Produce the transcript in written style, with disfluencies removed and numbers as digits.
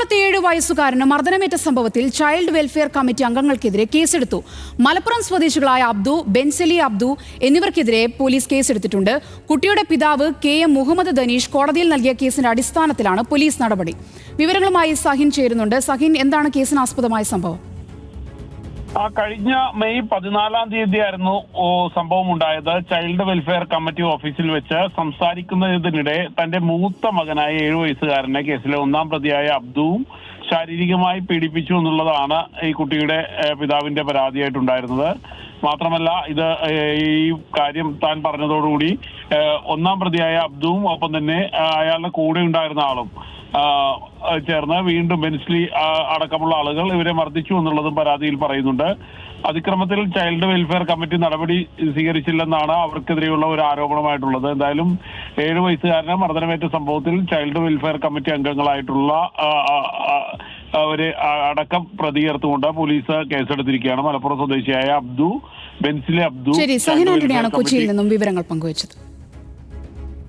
എറണാകുളത്തെ 7 വയസ്സുകാരന് മർദ്ദനമേറ്റ സംഭവത്തിൽ child welfare committee അംഗങ്ങൾക്കെതിരെ കേസെടുത്തു. മലപ്പുറം സ്വദേശികളായ അബ്ദു, ബെൻസലി അബ്ദു എന്നിവർക്കെതിരെ പോലീസ് കേസെടുത്തിട്ടുണ്ട്. കുട്ടിയുടെ പിതാവ് KM മുഹമ്മദ് ദനീഷ് കോടതിയിൽ നൽകിയ കേസിന്റെ അടിസ്ഥാനത്തിലാണ് പോലീസ് നടപടി. വിവരങ്ങളുമായി സഹിൻ ചേരുന്നുണ്ട്. സഹിൻ, എന്താണ് കേസിനാസ്പദമായ സംഭവം? കഴിഞ്ഞ മെയ് 14-ാം തീയതിയായിരുന്നു സംഭവം ഉണ്ടായത്. ചൈൽഡ് വെൽഫെയർ കമ്മിറ്റി ഓഫീസിൽ വെച്ച് സംസാരിക്കുന്നതിനിടെ തന്റെ മൂത്ത മകനായ 7 വയസ്സുകാരനെ കേസിലെ 1-ാം പ്രതിയായ അബ്ദുവും ശാരീരികമായി പീഡിപ്പിച്ചു എന്നുള്ളതാണ് ഈ കുട്ടിയുടെ പിതാവിന്റെ പരാതിയായിട്ടുണ്ടായിരുന്നത്. മാത്രമല്ല, ഇത് ഈ കാര്യം താൻ പറഞ്ഞതോടുകൂടി 1-ാം പ്രതിയായ അബ്ദുവും ഒപ്പം തന്നെ അയാളുടെ കൂടെ ഉണ്ടായിരുന്ന ആളും ചേർന്ന് വീണ്ടും ബെൻസ്ലി അടക്കമുള്ള ആളുകൾ ഇവരെ മർദ്ദിച്ചു എന്നുള്ളതും പരാതിയിൽ പറയുന്നുണ്ട്. അതിക്രമത്തിൽ ചൈൽഡ് വെൽഫെയർ കമ്മിറ്റി നടപടി സ്വീകരിച്ചില്ലെന്നാണ് അവർക്കെതിരെയുള്ള ഒരു ആരോപണമായിട്ടുള്ളത്. എന്തായാലും 7 വയസ്സുകാരനെ മർദ്ദനമേറ്റ സംഭവത്തിൽ ചൈൽഡ് വെൽഫെയർ കമ്മിറ്റി അംഗങ്ങളായിട്ടുള്ള അവരെ അടക്കം പ്രതി ചേർത്തുകൊണ്ട് പോലീസ് കേസെടുത്തിരിക്കുകയാണ്. മലപ്പുറം സ്വദേശിയായ അബ്ദു, ബെൻസിലെ അബ്ദു. ശരി, സഹിൻ ആന്റണിയാണ് കൊച്ചിയിൽ നിന്നും വിവരങ്ങൾ പങ്കുവച്ചത്.